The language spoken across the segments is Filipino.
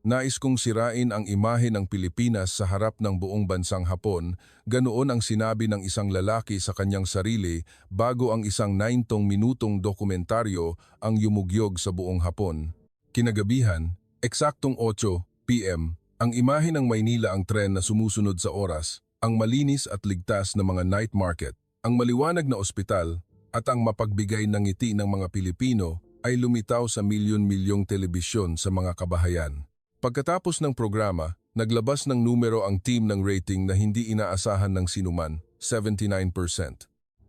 Nais kong sirain ang imahe ng Pilipinas sa harap ng buong bansang Hapon, ganoon ang sinabi ng isang lalaki sa kanyang sarili bago ang isang 90 minutong dokumentaryo ang yumugyog sa buong Hapon. Kinagabihan, eksaktong 8 p.m., ang imahe ng Maynila ang tren na sumusunod sa oras, ang malinis at ligtas na mga night market, ang maliwanag na ospital, at ang mapagbigay ng ngiti ng mga Pilipino ay lumitaw sa milyon-milyong telebisyon sa mga kabahayan. Pagkatapos ng programa, naglabas ng numero ang team ng rating na hindi inaasahan ng sinuman, 79%.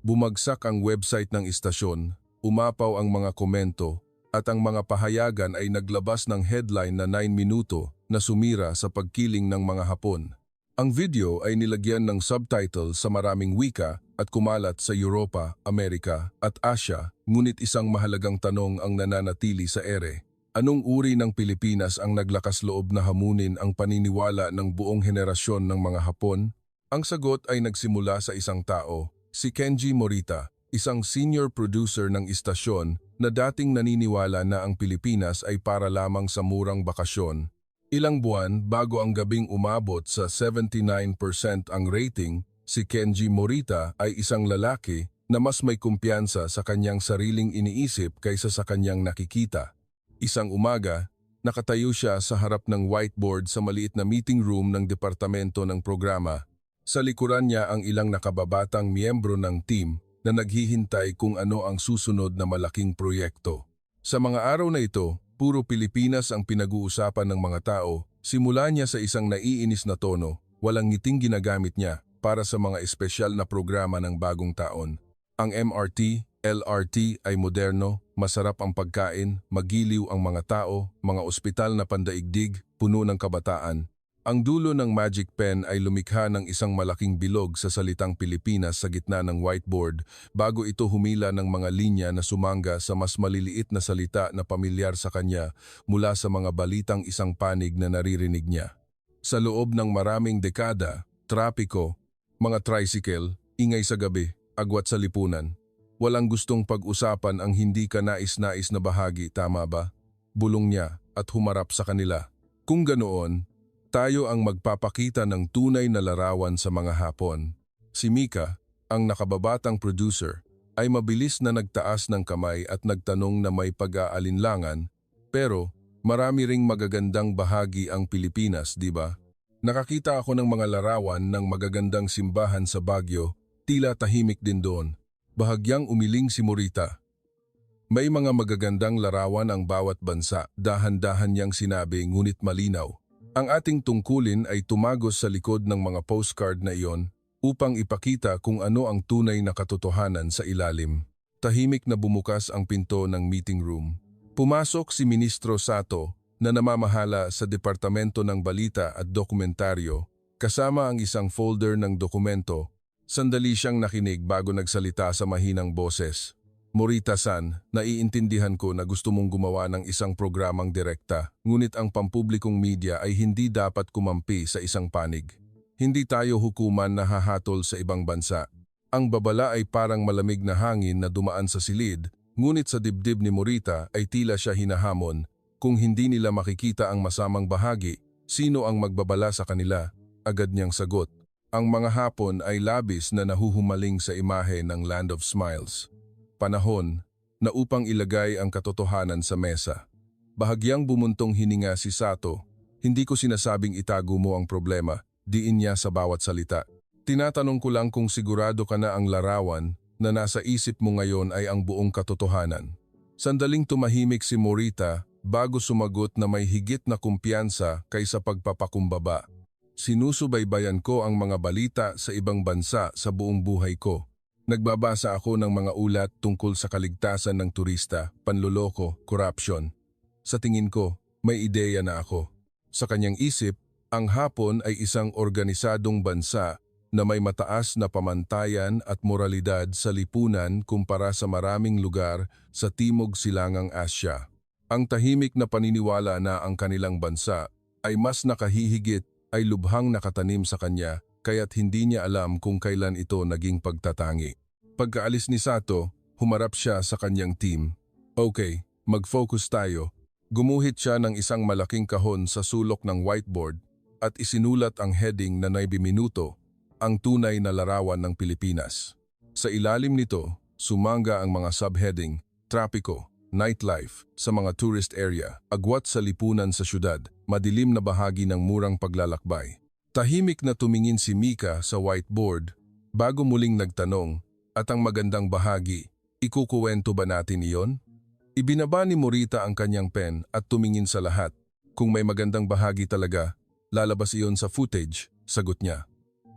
Bumagsak ang website ng istasyon, umapaw ang mga komento, at ang mga pahayagan ay naglabas ng headline na 9 minuto na sumira sa pagkiling ng mga Hapon. Ang video ay nilagyan ng subtitle sa maraming wika at kumalat sa Europa, Amerika at Asia, ngunit isang mahalagang tanong ang nananatili sa ere. Anong uri ng Pilipinas ang naglakas loob na hamunin ang paniniwala ng buong henerasyon ng mga Hapon? Ang sagot ay nagsimula sa isang tao, si Kenji Morita, isang senior producer ng istasyon na dating naniniwala na ang Pilipinas ay para lamang sa murang bakasyon. Ilang buwan bago ang gabing umabot sa 79% ang rating, si Kenji Morita ay isang lalaki na mas may kumpiyansa sa kanyang sariling iniisip kaysa sa kanyang nakikita. Isang umaga, nakatayo siya sa harap ng whiteboard sa maliit na meeting room ng departamento ng programa. Sa likuran niya ang ilang nakababatang miyembro ng team na naghihintay kung ano ang susunod na malaking proyekto. Sa mga araw na ito, puro Pilipinas ang pinag-uusapan ng mga tao. Simula niya sa isang naiinis na tono, walang ngiting ginagamit niya para sa mga espesyal na programa ng bagong taon. Ang MRT, LRT ay moderno, masarap ang pagkain, magiliw ang mga tao, mga ospital na pandaigdig, puno ng kabataan. Ang dulo ng magic pen ay lumikha ng isang malaking bilog sa salitang Pilipinas sa gitna ng whiteboard bago ito humila ng mga linya na sumangga sa mas maliliit na salita na pamilyar sa kanya mula sa mga balitang isang panig na naririnig niya. Sa loob ng maraming dekada, trapiko, mga tricycle, ingay sa gabi, agwat sa lipunan. Walang gustong pag-usapan ang hindi ka nais-nais na bahagi, tama ba? Bulong niya at humarap sa kanila. Kung ganoon, tayo ang magpapakita ng tunay na larawan sa mga Hapon. Si Mika, ang nakababatang producer, ay mabilis na nagtaas ng kamay at nagtanong na may pag-aalinlangan, pero marami ring magagandang bahagi ang Pilipinas, di ba? Nakakita ako ng mga larawan ng magagandang simbahan sa Baguio, tila tahimik din doon. Bahagyang umiling si Morita. May mga magagandang larawan ang bawat bansa, dahan-dahan niyang sinabi ngunit malinaw. Ang ating tungkulin ay tumagos sa likod ng mga postcard na iyon upang ipakita kung ano ang tunay na katotohanan sa ilalim. Tahimik na bumukas ang pinto ng meeting room. Pumasok si Ministro Sato na namamahala sa Departamento ng Balita at Dokumentaryo, kasama ang isang folder ng dokumento. Sandali siyang nakinig bago nagsalita sa mahinang boses. Morita-san, naiintindihan ko na gusto mong gumawa ng isang programang direkta, ngunit ang pampublikong media ay hindi dapat kumampi sa isang panig. Hindi tayo hukuman na hahatol sa ibang bansa. Ang babala ay parang malamig na hangin na dumaan sa silid, ngunit sa dibdib ni Morita ay tila siya hinahamon. Kung hindi nila makikita ang masamang bahagi, sino ang magbabala sa kanila? Agad niyang sagot. Ang mga Hapon ay labis na nahuhumaling sa imahe ng Land of Smiles. Panahon na upang ilagay ang katotohanan sa mesa. Bahagyang bumuntong hininga si Sato. Hindi ko sinasabing itago mo ang problema, diin niya sa bawat salita. Tinatanong ko lang kung sigurado ka na ang larawan na nasa isip mo ngayon ay ang buong katotohanan. Sandaling tumahimik si Morita bago sumagot na may higit na kumpiyansa kaysa pagpapakumbaba. Sinusubaybayan ko ang mga balita sa ibang bansa sa buong buhay ko. Nagbabasa ako ng mga ulat tungkol sa kaligtasan ng turista, panloloko, korupsyon. Sa tingin ko, may ideya na ako. Sa kanyang isip, ang Hapon ay isang organisadong bansa na may mataas na pamantayan at moralidad sa lipunan kumpara sa maraming lugar sa Timog Silangang Asya. Ang tahimik na paniniwala na ang kanilang bansa ay mas nakahihigit ay lubhang nakatanim sa kanya kaya't hindi niya alam kung kailan ito naging pagtatangi. Pagkaalis ni Sato, humarap siya sa kanyang team. Okay, mag-focus tayo. Gumuhit siya ng isang malaking kahon sa sulok ng whiteboard at isinulat ang heading na 9 minuto, ang tunay na larawan ng Pilipinas. Sa ilalim nito, sumangga ang mga subheading, trapiko, nightlife sa mga tourist area, agwat sa lipunan sa syudad, madilim na bahagi ng murang paglalakbay. Tahimik na tumingin si Mika sa whiteboard bago muling nagtanong, at ang magandang bahagi, ikukuwento ba natin iyon? Ibinaba ni Morita ang kanyang pen at tumingin sa lahat. Kung may magandang bahagi talaga, lalabas iyon sa footage, sagot niya.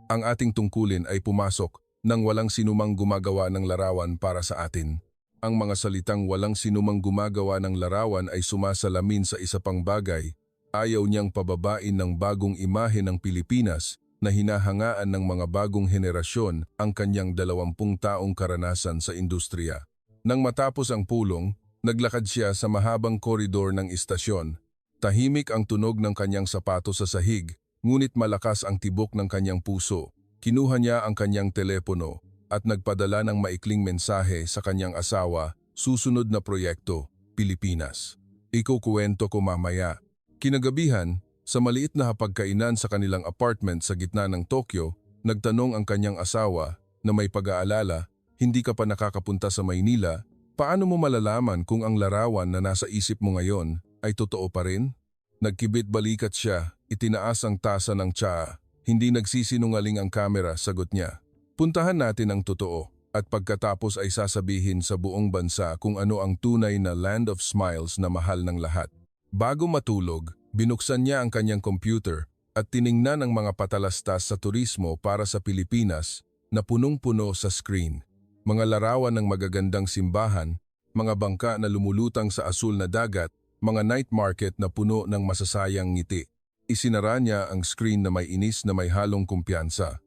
Ang ating tungkulin ay pumasok nang walang sinumang gumagawa ng larawan para sa atin. Ang mga salitang walang sinumang gumagawa ng larawan ay sumasalamin sa isa pang bagay. Ayaw niyang pababain ng bagong imahe ng Pilipinas na hinahangaan ng mga bagong henerasyon ang kanyang 20 taong karanasan sa industriya. Nang matapos ang pulong, naglakad siya sa mahabang koridor ng istasyon. Tahimik ang tunog ng kanyang sapatos sa sahig, ngunit malakas ang tibok ng kanyang puso. Kinuha niya ang kanyang telepono at nagpadala ng maikling mensahe sa kanyang asawa, susunod na proyekto, Pilipinas. Ikukuwento ko mamaya. Kinagabihan, sa maliit na hapagkainan sa kanilang apartment sa gitna ng Tokyo, nagtanong ang kanyang asawa na may pag-aalala, hindi ka pa nakakapunta sa Maynila, paano mo malalaman kung ang larawan na nasa isip mo ngayon ay totoo pa rin? Nagkibit balikat siya, itinaas ang tasa ng tsaa. Hindi nagsisinungaling ang kamera, sagot niya. Puntahan natin ang totoo at pagkatapos ay sasabihin sa buong bansa kung ano ang tunay na land of smiles na mahal ng lahat. Bago matulog, binuksan niya ang kanyang computer at tiningnan ang mga patalastas sa turismo para sa Pilipinas na punong-puno sa screen. Mga larawan ng magagandang simbahan, mga bangka na lumulutang sa asul na dagat, mga night market na puno ng masasayang ngiti. Isinara niya ang screen na may inis na may halong kumpiyansa.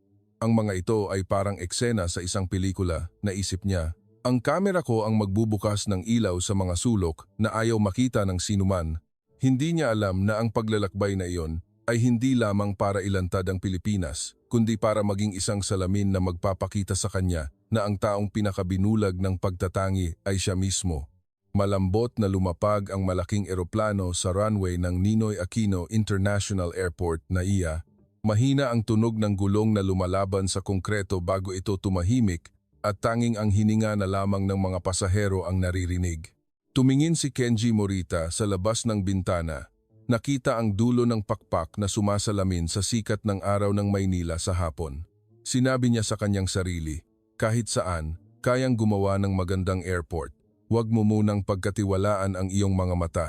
Ang mga ito ay parang eksena sa isang pelikula, naisip niya. Ang kamera ko ang magbubukas ng ilaw sa mga sulok na ayaw makita ng sinuman. Hindi niya alam na ang paglalakbay na iyon ay hindi lamang para ilantad ang Pilipinas, kundi para maging isang salamin na magpapakita sa kanya na ang taong pinakabinulag ng pagtatangi ay siya mismo. Malambot na lumapag ang malaking eroplano sa runway ng Ninoy Aquino International Airport na iya. Mahina ang tunog ng gulong na lumalaban sa konkreto bago ito tumahimik at tanging ang hininga na lamang ng mga pasahero ang naririnig. Tumingin si Kenji Morita sa labas ng bintana. Nakita ang dulo ng pakpak na sumasalamin sa sikat ng araw ng Maynila sa hapon. Sinabi niya sa kanyang sarili, kahit saan, kayang gumawa ng magandang airport. Huwag mo munang pagkatiwalaan ang iyong mga mata.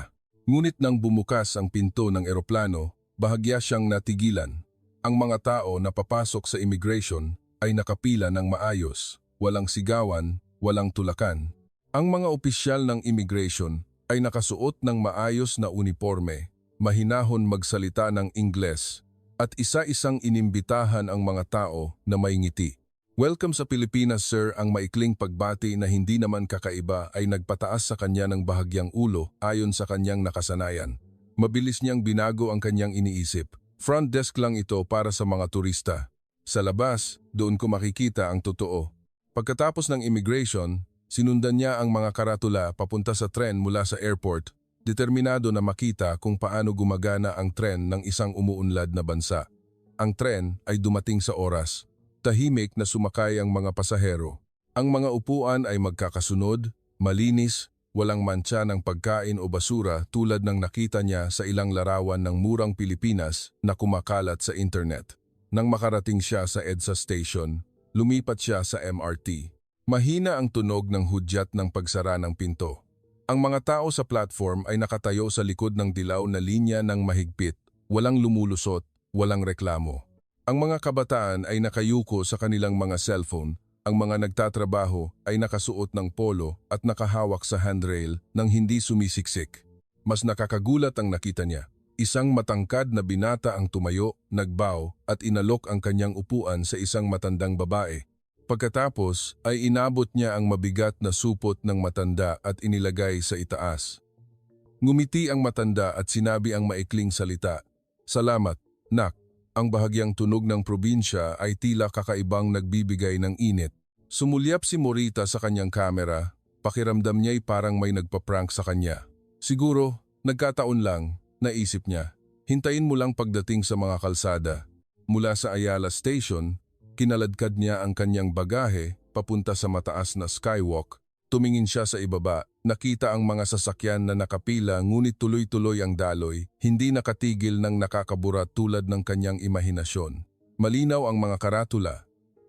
Ngunit nang bumukas ang pinto ng eroplano, bahagya siyang natigilan. Ang mga tao na papasok sa immigration ay nakapila ng maayos, walang sigawan, walang tulakan. Ang mga opisyal ng immigration ay nakasuot ng maayos na uniforme, mahinahon magsalita ng Ingles, at isa-isang inimbitahan ang mga tao na may ngiti. Welcome sa Pilipinas, sir, ang maikling pagbati na hindi naman kakaiba ay nagpataas sa kanya ng bahagyang ulo ayon sa kanyang nakasanayan. Mabilis niyang binago ang kanyang iniisip. Front desk lang ito para sa mga turista. Sa labas, doon ko makikita ang totoo. Pagkatapos ng immigration, sinundan niya ang mga karatula papunta sa tren mula sa airport, determinado na makita kung paano gumagana ang tren ng isang umuunlad na bansa. Ang tren ay dumating sa oras. Tahimik na sumakay ang mga pasahero. Ang mga upuan ay magkakasunod, malinis, walang mantsa ng pagkain o basura tulad ng nakita niya sa ilang larawan ng murang Pilipinas na kumakalat sa internet. Nang makarating siya sa EDSA station, lumipat siya sa MRT. Mahina ang tunog ng hudyat ng pagsara ng pinto. Ang mga tao sa platform ay nakatayo sa likod ng dilaw na linya ng mahigpit, walang lumulusot, walang reklamo. Ang mga kabataan ay nakayuko sa kanilang mga cellphone, ang mga nagtatrabaho ay nakasuot ng polo at nakahawak sa handrail nang hindi sumisiksik. Mas nakakagulat ang nakita niya. Isang matangkad na binata ang tumayo, nagbow at inalok ang kanyang upuan sa isang matandang babae. Pagkatapos ay inabot niya ang mabigat na supot ng matanda at inilagay sa itaas. Ngumiti ang matanda at sinabi ang maikling salita, "Salamat, nak." Ang bahagyang tunog ng probinsya ay tila kakaibang nagbibigay ng init. Sumulyap si Morita sa kanyang kamera, pakiramdam niya'y parang may nagpa-prank sa kanya. Siguro, Nagkataon lang, naisip niya. Hintayin mo lang pagdating sa mga kalsada. Mula sa Ayala Station, kinaladkad niya ang kanyang bagahe papunta sa mataas na skywalk. Tumingin siya sa ibaba, nakita ang mga sasakyan na nakapila ngunit tuloy-tuloy ang daloy, hindi nakatigil ng nakakabura tulad ng kanyang imahinasyon. Malinaw ang mga karatula,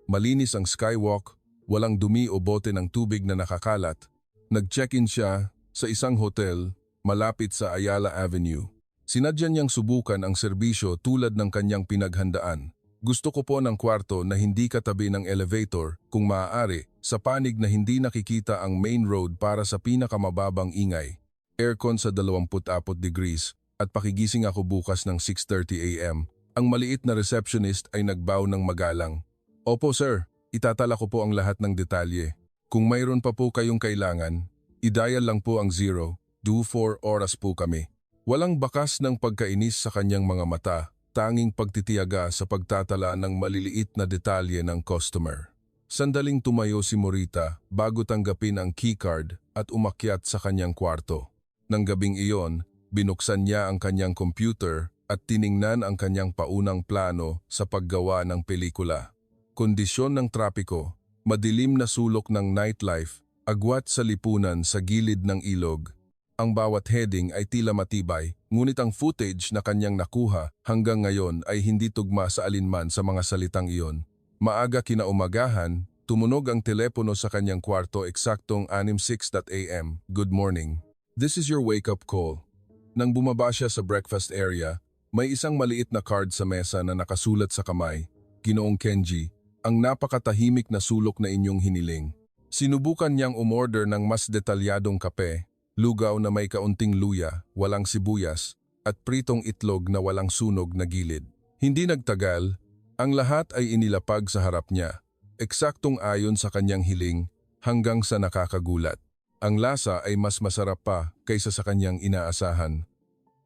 malinis ang skywalk, walang dumi o bote ng tubig na nakakalat. Nag-check-in siya sa isang hotel malapit sa Ayala Avenue. Sinadya niyang subukan ang serbisyo tulad ng kanyang pinaghandaan. Gusto ko po ng kwarto na hindi katabi ng elevator, kung maaari, sa panig na hindi nakikita ang main road para sa pinakamababang ingay. Aircon sa 24 degrees at pakigising ako bukas ng 6:30 AM. Ang maliit na receptionist ay nagbow ng magalang. Opo sir, itatala ko po ang lahat ng detalye. Kung mayroon pa po kayong kailangan, i-dial lang po ang 024 oras po kami. Walang bakas ng pagkainis sa kanyang mga mata, tanging pagtitiyaga sa pagtatala ng maliliit na detalye ng customer. Sandaling tumayo si Morita bago tanggapin ang keycard at umakyat sa kanyang kwarto. Nang gabing iyon, binuksan niya ang kanyang computer at tiningnan ang kanyang paunang plano sa paggawa ng pelikula. Kondisyon ng trapiko, madilim na sulok ng nightlife, agwat sa lipunan sa gilid ng ilog. Ang bawat heading ay tila matibay, ngunit ang footage na kanyang nakuha hanggang ngayon ay hindi tugma sa alinman sa mga salitang iyon. Maaga kinaumagahan, tumunog ang telepono sa kanyang kwarto eksaktong 6:06 AM. Good morning. This is your wake-up call. Nang bumaba siya sa breakfast area, may isang maliit na card sa mesa na nakasulat sa kamay. Ginoong Kenji, ang napakatahimik na sulok na inyong hiniling. Sinubukan niyang umorder ng mas detalyadong kape, lugaw na may kaunting luya, walang sibuyas, at pritong itlog na walang sunog na gilid. Hindi nagtagal, ang lahat ay inilapag sa harap niya, eksaktong ayon sa kanyang hiling hanggang sa nakakagulat. Ang lasa ay mas masarap pa kaysa sa kanyang inaasahan.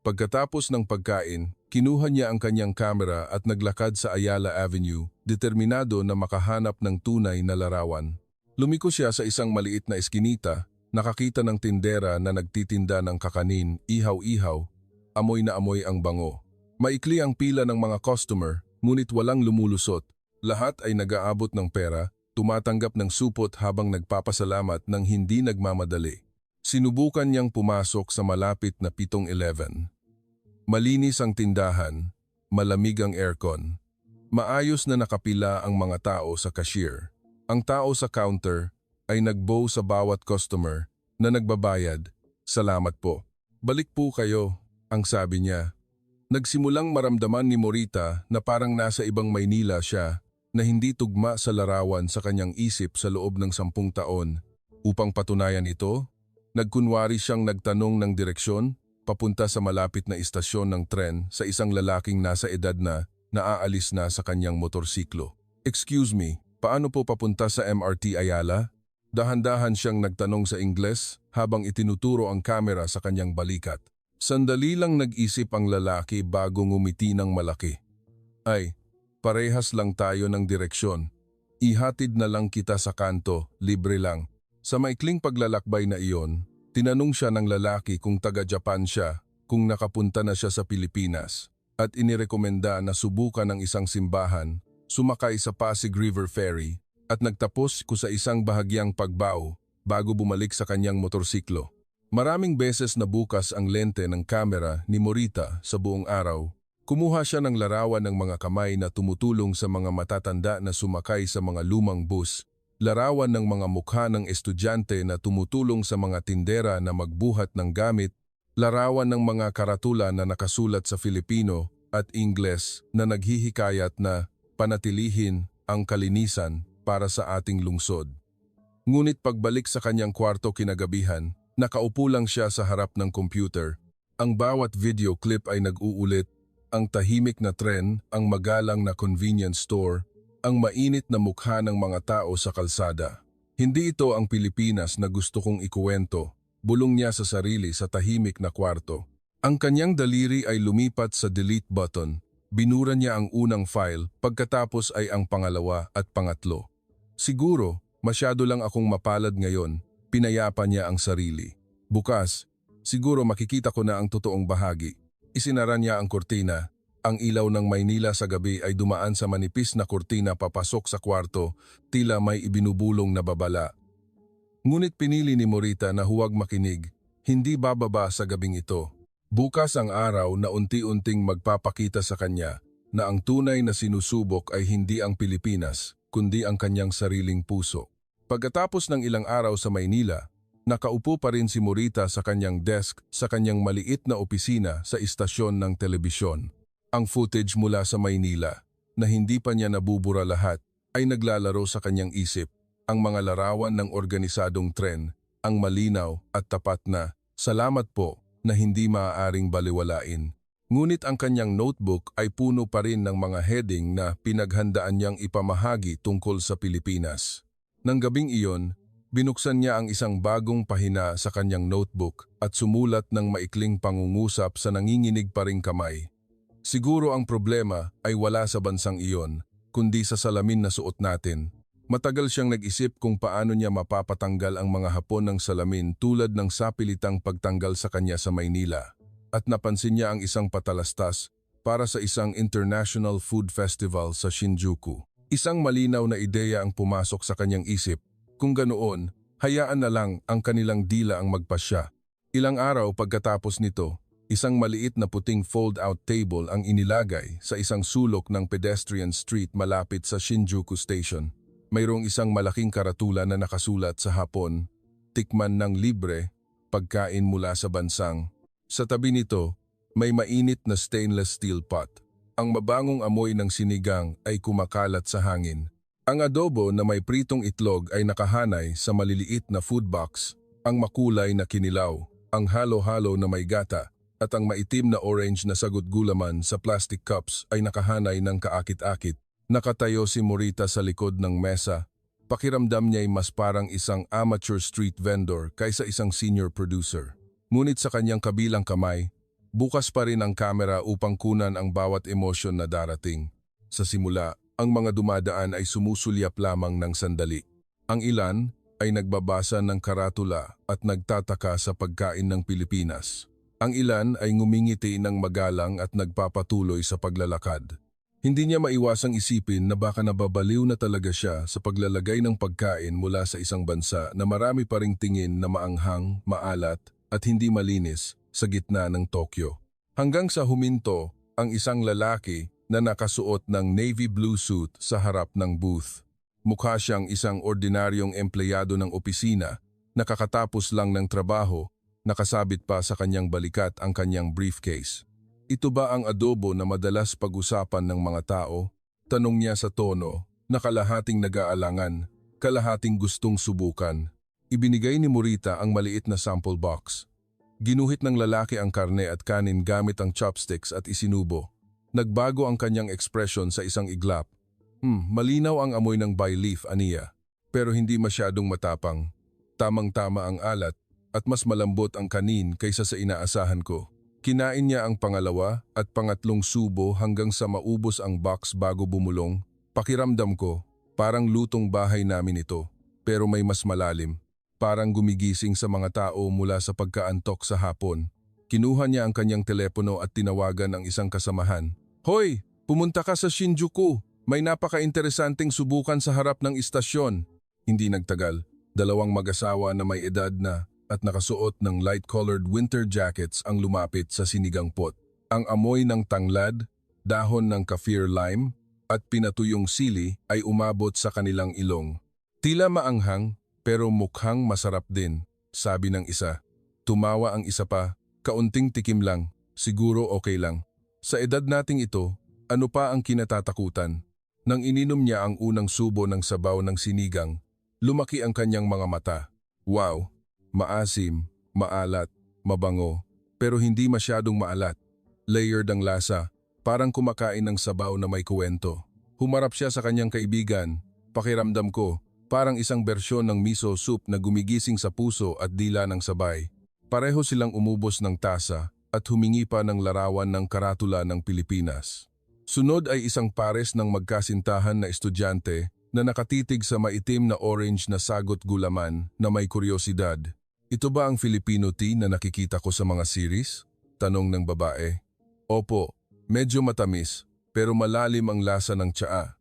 Pagkatapos ng pagkain, kinuha niya ang kanyang kamera at naglakad sa Ayala Avenue, determinado na makahanap ng tunay na larawan. Lumiko siya sa isang maliit na eskinita, nakakita ng tindera na nagtitinda ng kakanin, ihaw-ihaw, amoy na amoy ang bango. Maikli ang pila ng mga customer, ngunit walang lumulusot. Lahat ay nag-aabot ng pera, tumatanggap ng supot habang nagpapasalamat ng hindi nagmamadali. Sinubukan niyang pumasok sa malapit na 7-Eleven. Malinis ang tindahan, malamig ang aircon. Maayos na nakapila ang mga tao sa cashier. Ang tao sa counter ay nagbow sa bawat customer na nagbabayad. Salamat po. Balik po kayo, ang sabi niya. Nagsimulang maramdaman ni Morita na parang nasa ibang Maynila siya na hindi tugma sa larawan sa kanyang isip sa loob ng 10 taon. Upang patunayan ito, nagkunwari siyang nagtanong ng direksyon papunta sa malapit na istasyon ng tren sa isang lalaking nasa edad na naaalis na sa kanyang motorsiklo. Excuse me, paano po papunta sa MRT Ayala? Dahan-dahan siyang nagtanong sa Ingles habang itinuturo ang kamera sa kanyang balikat. Sandali lang nag-isip ang lalaki bago ngumiti ng malaki. Ay, parehas lang tayo ng direksyon. Ihatid na lang kita sa kanto, libre lang. Sa maikling paglalakbay na iyon, tinanong siya ng lalaki kung taga-Japan siya, kung nakapunta na siya sa Pilipinas, at inirekomenda na subukan ng isang simbahan, sumakay sa Pasig River Ferry, at nagtapos ko sa isang bahagyang pagbao bago bumalik sa kanyang motorsiklo. Maraming beses nabukas ang lente ng kamera ni Morita sa buong araw. Kumuha siya ng larawan ng mga kamay na tumutulong sa mga matatanda na sumakay sa mga lumang bus, larawan ng mga mukha ng estudyante na tumutulong sa mga tindera na magbuhat ng gamit, larawan ng mga karatula na nakasulat sa Filipino at Ingles na naghihikayat na panatilihin ang kalinisan para sa ating lungsod. Ngunit pagbalik sa kanyang kwarto kinagabihan, nakaupo lang siya sa harap ng computer. Ang bawat video clip ay nag-uulit, ang tahimik na tren, ang magalang na convenience store, ang mainit na mukha ng mga tao sa kalsada. Hindi ito ang Pilipinas na gusto kong ikuwento, bulong niya sa sarili sa tahimik na kwarto. Ang kanyang daliri ay lumipat sa delete button. Binura niya ang unang file, pagkatapos ay ang pangalawa at pangatlo. Siguro, masyado lang akong mapalad ngayon, pinayapa niya ang sarili. Bukas, Siguro makikita ko na ang totoong bahagi. Isinara niya ang kurtina. Ang ilaw ng Maynila sa gabi ay dumaan sa manipis na kurtina papasok sa kwarto, tila may ibinubulong na babala. Ngunit pinili ni Morita na huwag makinig, hindi bababa sa gabing ito. Bukas ang araw na unti-unting magpapakita sa kanya na ang tunay na sinusubok ay hindi ang Pilipinas, kundi ang kanyang sariling puso. Pagkatapos ng ilang araw sa Maynila, nakaupo pa rin si Morita sa kanyang desk sa kanyang maliit na opisina sa istasyon ng telebisyon. Ang footage mula sa Maynila, na hindi pa niya nabubura lahat, ay naglalaro sa kanyang isip. Ang mga larawan ng organisadong tren, ang malinaw at tapat na, "Salamat po," na hindi maaaring baliwalain. Ngunit ang kanyang notebook ay puno pa rin ng mga heading na pinaghandaan niyang ipamahagi tungkol sa Pilipinas. Nang gabing iyon, binuksan niya ang isang bagong pahina sa kanyang notebook at sumulat ng maikling pangungusap sa nanginginig pa ring kamay. Siguro ang problema ay wala sa bansang iyon, kundi sa salamin na suot natin. Matagal siyang nag-isip kung paano niya mapapatanggal ang mga hapon ng salamin tulad ng sapilitang pagtanggal sa kanya sa Maynila. At napansin niya ang isang patalastas para sa isang International Food Festival sa Shinjuku. Isang malinaw na ideya ang pumasok sa kanyang isip. Kung ganoon, hayaan na lang ang kanilang dila ang magpasya. Ilang araw pagkatapos nito, isang maliit na puting fold-out table ang inilagay sa isang sulok ng pedestrian street malapit sa Shinjuku Station. Mayroong isang malaking karatula na nakasulat sa Hapon, "Tikman ng libre, pagkain mula sa bansang." Sa tabi nito, may mainit na stainless steel pot. Ang mabangong amoy ng sinigang ay kumakalat sa hangin. Ang adobo na may pritong itlog ay nakahanay sa maliliit na food box, ang makulay na kinilaw, ang halo-halo na may gata, at ang maitim na orange na sagot gulaman sa plastic cups ay nakahanay ng kaakit-akit. Nakatayo si Morita sa likod ng mesa. Pakiramdam niya ay mas parang isang amateur street vendor kaysa isang senior producer. Ngunit sa kanyang kabilang kamay, bukas pa rin ang kamera upang kunan ang bawat emosyon na darating. Sa simula, ang mga dumadaan ay sumusulyap lamang ng sandali. Ang ilan ay nagbabasa ng karatula at nagtataka sa pagkain ng Pilipinas. Ang ilan ay ngumingiti ng magalang at nagpapatuloy sa paglalakad. Hindi niya maiwasang isipin na baka nababaliw na talaga siya sa paglalagay ng pagkain mula sa isang bansa na marami pa ring tingin na maanghang, maalat at hindi malinis sa gitna ng Tokyo. Hanggang sa huminto ang isang lalaki na nakasuot ng navy blue suit sa harap ng booth. Mukha siyang isang ordinaryong empleyado ng opisina, nakakatapos lang ng trabaho. Nakasabit pa sa kanyang balikat ang kanyang briefcase. "Ito ba ang adobo na madalas pag-usapan ng mga tao?" Tanong niya sa tono na kalahating nag-aalangan, kalahating gustong subukan. Ibinigay ni Morita ang maliit na sample box. Ginuhit ng lalaki ang karne at kanin gamit ang chopsticks at isinubo. Nagbago ang kanyang ekspresyon sa isang iglap. Malinaw ang amoy ng bay leaf, aniya. Pero hindi masyadong matapang. Tamang-tama ang alat. At mas malambot ang kanin kaysa sa inaasahan ko. Kinain niya ang pangalawa at pangatlong subo hanggang sa maubos ang box bago bumulong. Pakiramdam ko, parang lutong bahay namin ito, pero may mas malalim. Parang gumigising sa mga tao mula sa pagkaantok sa hapon. Kinuha niya ang kanyang telepono at tinawagan ang isang kasamahan. "Hoy, pumunta ka sa Shinjuku. May napaka-interesanting subukan sa harap ng istasyon." Hindi nagtagal, dalawang mag-asawa na may edad na at nakasuot ng light-colored winter jackets ang lumapit sa sinigang pot. Ang amoy ng tanglad, dahon ng kaffir lime, at pinatuyong sili ay umabot sa kanilang ilong. "Tila maanghang, pero mukhang masarap din," sabi ng isa. Tumawa ang isa pa, "Kaunting tikim lang, siguro okay lang." Sa edad nating ito, ano pa ang kinatatakutan? Nang ininom niya ang unang subo ng sabaw ng sinigang, lumaki ang kanyang mga mata. Wow! Maasim, maalat, mabango, pero hindi masyadong maalat. Layered ang lasa, parang kumakain ng sabaw na may kuwento. Humarap siya sa kanyang kaibigan. Pakiramdam ko, parang isang bersyon ng miso soup na gumigising sa puso at dila ng sabay. Pareho silang umubos ng tasa at humingi pa ng larawan ng karatula ng Pilipinas. Sunod ay isang pares ng magkasintahan na estudyante na nakatitig sa maitim na orange na sagot gulaman na may kuryosidad. Ito ba ang Filipino tea na nakikita ko sa mga series? Tanong ng babae. Opo, medyo matamis, pero malalim ang lasa ng tsaa.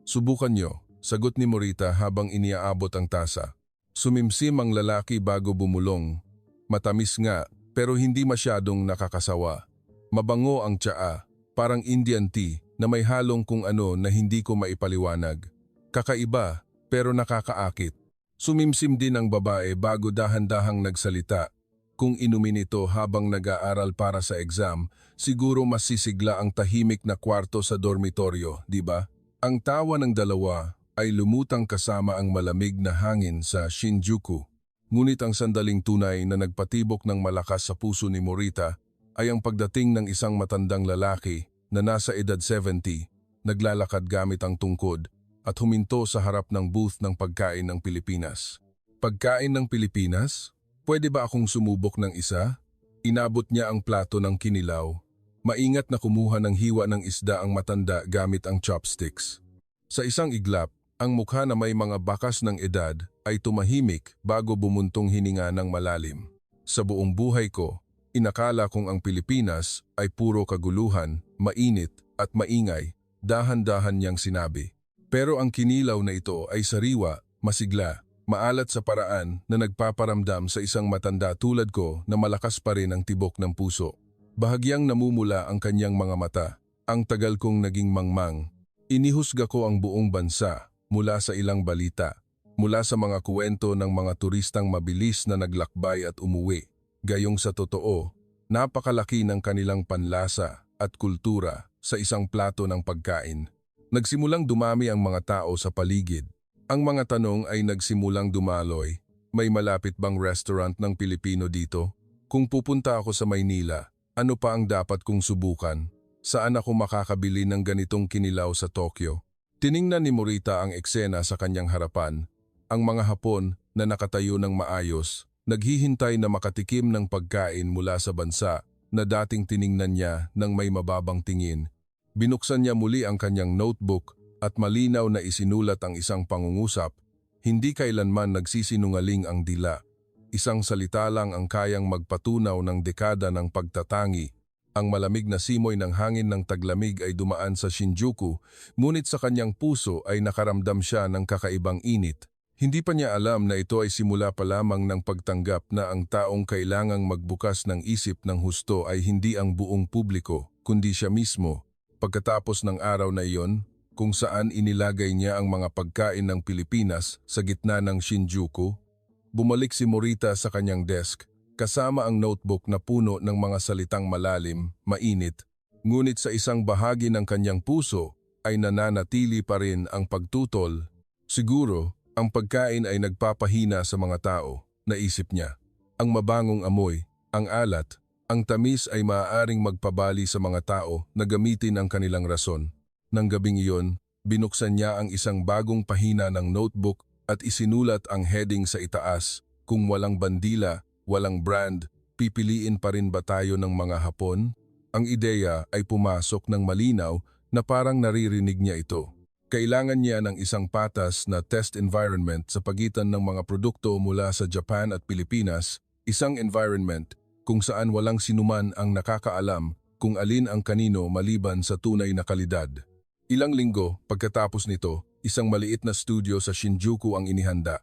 Subukan nyo, sagot ni Morita habang iniaabot ang tasa. Sumimsim ang lalaki bago bumulong. Matamis nga, pero hindi masyadong nakakasawa. Mabango ang tsaa, parang Indian tea na may halong kung ano na hindi ko maipaliwanag. Kakaiba, pero nakakaakit. Sumimsim din ang babae bago dahan-dahang nagsalita. Kung inumin ito habang nag-aaral para sa exam, siguro mas sisigla ang tahimik na kwarto sa dormitoryo, di ba? Ang tawa ng dalawa ay lumutang kasama ang malamig na hangin sa Shinjuku. Ngunit ang sandaling tunay na nagpatibok ng malakas sa puso ni Morita ay ang pagdating ng isang matandang lalaki na nasa edad 70, naglalakad gamit ang tungkod at huminto sa harap ng booth ng pagkain ng Pilipinas. Pagkain ng Pilipinas? Pwede ba akong sumubok ng isa? Inabot niya ang plato ng kinilaw. Maingat na kumuha ng hiwa ng isda ang matanda gamit ang chopsticks. Sa isang iglap, ang mukha na may mga bakas ng edad ay tumahimik bago bumuntong hininga ng malalim. Sa buong buhay ko, inakala kong ang Pilipinas ay puro kaguluhan, mainit at maingay, dahan-dahan niyang sinabi. Pero ang kinilaw na ito ay sariwa, masigla, maalat sa paraan na nagpaparamdam sa isang matanda tulad ko na malakas pa rin ang tibok ng puso. Bahagyang namumula ang kanyang mga mata, ang tagal kong naging mangmang. Inihusga ko ang buong bansa mula sa ilang balita, mula sa mga kuwento ng mga turistang mabilis na naglakbay at umuwi. Gayong sa totoo, napakalaki ng kanilang panlasa at kultura sa isang plato ng pagkain. Nagsimulang dumami ang mga tao sa paligid. Ang mga tanong ay nagsimulang dumaloy. May malapit bang restaurant ng Pilipino dito? Kung pupunta ako sa Maynila, ano pa ang dapat kong subukan? Saan ako makakabili ng ganitong kinilaw sa Tokyo? Tiningnan ni Morita ang eksena sa kanyang harapan. Ang mga Hapon na nakatayo ng maayos, naghihintay na makatikim ng pagkain mula sa bansa na dating tiningnan niya ng may mababang tingin. Binuksan niya muli ang kanyang notebook at malinaw na isinulat ang isang pangungusap. Hindi kailanman nagsisinungaling ang dila. Isang salita lang ang kayang magpatunaw ng dekada ng pagtatangi. Ang malamig na simoy ng hangin ng taglamig ay dumaan sa Shinjuku, ngunit sa kanyang puso ay nakaramdam siya ng kakaibang init. Hindi pa niya alam na ito ay simula pa lamang ng pagtanggap na ang taong kailangang magbukas ng isip ng husto ay hindi ang buong publiko, kundi siya mismo. Pagkatapos ng araw na iyon, kung saan inilagay niya ang mga pagkain ng Pilipinas sa gitna ng Shinjuku, bumalik si Morita sa kanyang desk, kasama ang notebook na puno ng mga salitang malalim, mainit, ngunit sa isang bahagi ng kanyang puso ay nananatili pa rin ang pagtutol. Siguro, ang pagkain ay nagpapahina sa mga tao, naisip niya. Ang mabangong amoy, ang alat, ang tamis ay maaaring magpabali sa mga tao na gamitin ang kanilang rason. Nang gabing iyon, binuksan niya ang isang bagong pahina ng notebook at isinulat ang heading sa itaas. Kung walang bandila, walang brand, pipiliin pa rin ba tayo ng mga Hapon? Ang ideya ay pumasok ng malinaw na parang naririnig niya ito. Kailangan niya ng isang patas na test environment sa pagitan ng mga produkto mula sa Japan at Pilipinas, isang environment kung saan walang sinuman ang nakakaalam kung alin ang kanino maliban sa tunay na kalidad. Ilang linggo pagkatapos nito, isang maliit na studio sa Shinjuku ang inihanda.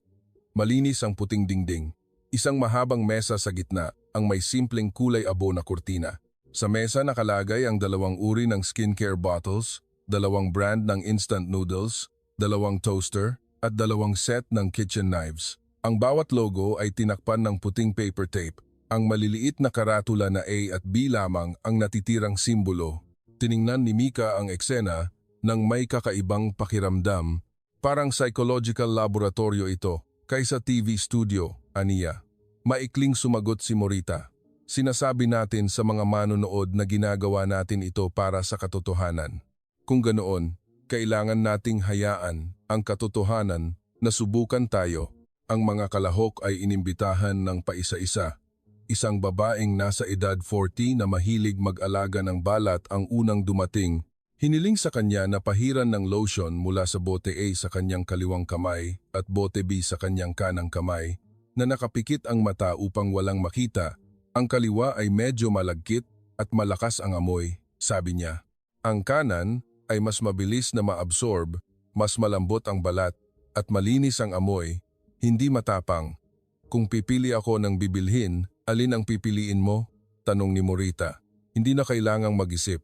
Malinis ang puting dingding. Isang mahabang mesa sa gitna ang may simpleng kulay abo na kurtina. Sa mesa nakalagay ang 2 uri ng skincare bottles, 2 brand ng instant noodles, 2 toaster, at 2 set ng kitchen knives. Ang bawat logo ay tinakpan ng puting paper tape. Ang maliliit na karatula na A at B lamang ang natitirang simbolo. Tiningnan ni Mika ang eksena nang may kakaibang pakiramdam. Parang psychological laboratorio ito kaysa TV studio, aniya. Maikling sumagot si Morita. Sinasabi natin sa mga manonood na ginagawa natin ito para sa katotohanan. Kung ganoon, kailangan nating hayaan ang katotohanan na subukan tayo. Ang mga kalahok ay inimbitahan ng paisa-isa. Isang babaeng nasa edad 40 na mahilig mag-alaga ng balat ang unang dumating. Hiniling sa kanya na pahiran ng lotion mula sa bote A sa kanyang kaliwang kamay at bote B sa kanyang kanang kamay. na nakapikit ang mata upang walang makita. Ang kaliwa ay medyo malagkit at malakas ang amoy, sabi niya. Ang kanan ay mas mabilis na maabsorb, mas malambot ang balat, at malinis ang amoy, hindi matapang. Kung pipili ako ng bibilhin, alin ang pipiliin mo? Tanong ni Morita. Hindi na kailangang mag-isip.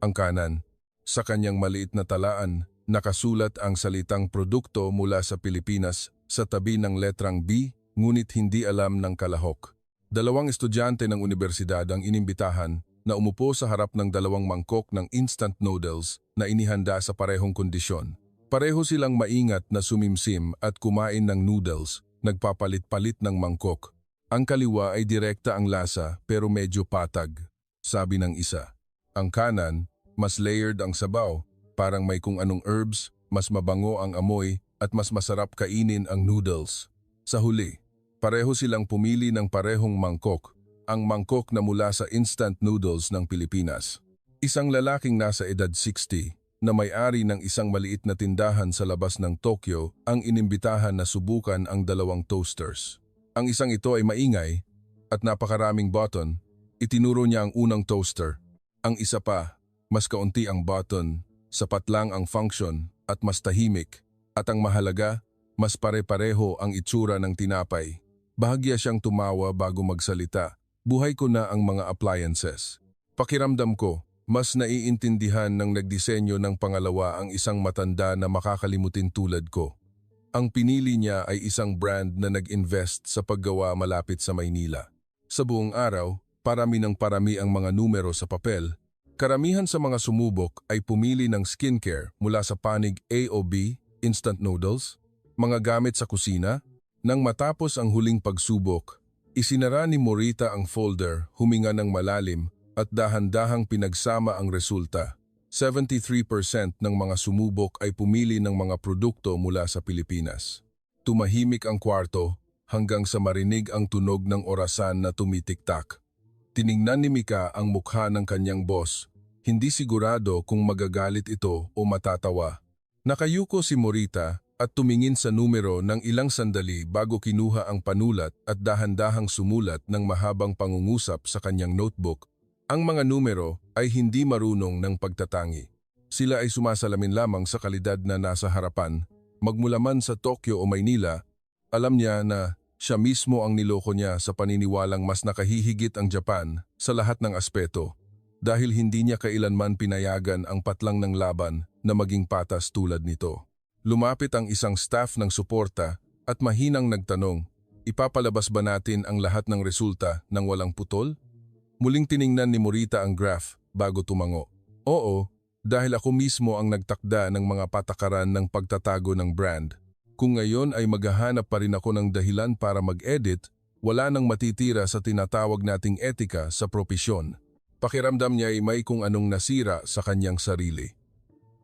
Ang kanan. Sa kanyang maliit na talaan, nakasulat ang salitang produkto mula sa Pilipinas sa tabi ng letrang B, ngunit hindi alam ng kalahok. Dalawang estudyante ng unibersidad ang inimbitahan na umupo sa harap ng dalawang mangkok ng instant noodles na inihanda sa parehong kondisyon. Pareho silang maingat na sumimsim at kumain ng noodles, nagpapalit-palit ng mangkok. Ang kaliwa ay direkta ang lasa pero medyo patag, sabi ng isa. Ang kanan, mas layered ang sabaw, parang may kung anong herbs, mas mabango ang amoy at mas masarap kainin ang noodles. Sa huli, pareho silang pumili ng parehong mangkok, ang mangkok na mula sa instant noodles ng Pilipinas. Isang lalaking nasa edad 60 na may-ari ng isang maliit na tindahan sa labas ng Tokyo ang inimbitahan na subukan ang dalawang toasters. Ang isang ito ay maingay at napakaraming button. Itinuro niya ang unang toaster. Ang isa pa, mas kaunti ang button, sapat lang ang function at mas tahimik. At ang mahalaga, mas pare-pareho ang itsura ng tinapay. Bahagya siyang tumawa bago magsalita. Buhay ko na ang mga appliances. Pakiramdam ko, mas naiintindihan ng nagdisenyo ng pangalawa ang isang matanda na makakalimutin tulad ko. Ang pinili niya ay isang brand na nag-invest sa paggawa malapit sa Maynila. Sa buong araw, parami ng parami ang mga numero sa papel. Karamihan sa mga sumubok ay pumili ng skincare mula sa panig A o B, instant noodles, mga gamit sa kusina. Nang matapos ang huling pagsubok, isinara ni Morita ang folder, huminga ng malalim at dahan-dahang pinagsama ang resulta. 73% ng mga sumubok ay pumili ng mga produkto mula sa Pilipinas. Tumahimik ang kwarto hanggang sa marinig ang tunog ng orasan na tumitiktak. Tiningnan ni Mika ang mukha ng kanyang boss, hindi sigurado kung magagalit ito o matatawa. Nakayuko si Morita at tumingin sa numero ng ilang sandali bago kinuha ang panulat at dahan-dahang sumulat ng mahabang pangungusap sa kanyang notebook. Ang mga numero ay hindi marunong ng pagtatangi. Sila ay sumasalamin lamang sa kalidad na nasa harapan. Magmula man sa Tokyo o Maynila, alam niya na siya mismo ang niloko niya sa paniniwalang mas nakahihigit ang Japan sa lahat ng aspeto dahil hindi niya kailanman pinayagan ang patlang ng laban na maging patas tulad nito. Lumapit ang isang staff ng suporta at mahinang nagtanong, ipapalabas ba natin ang lahat ng resulta ng walang putol? Muling tiningnan ni Morita ang graph bago tumango. Oo, dahil ako mismo ang nagtakda ng mga patakaran ng pagtatago ng brand. Kung ngayon ay maghahanap pa rin ako ng dahilan para mag-edit, wala nang matitira sa tinatawag nating etika sa propesyon. Pakiramdam niya ay may kung anong nasira sa kanyang sarili.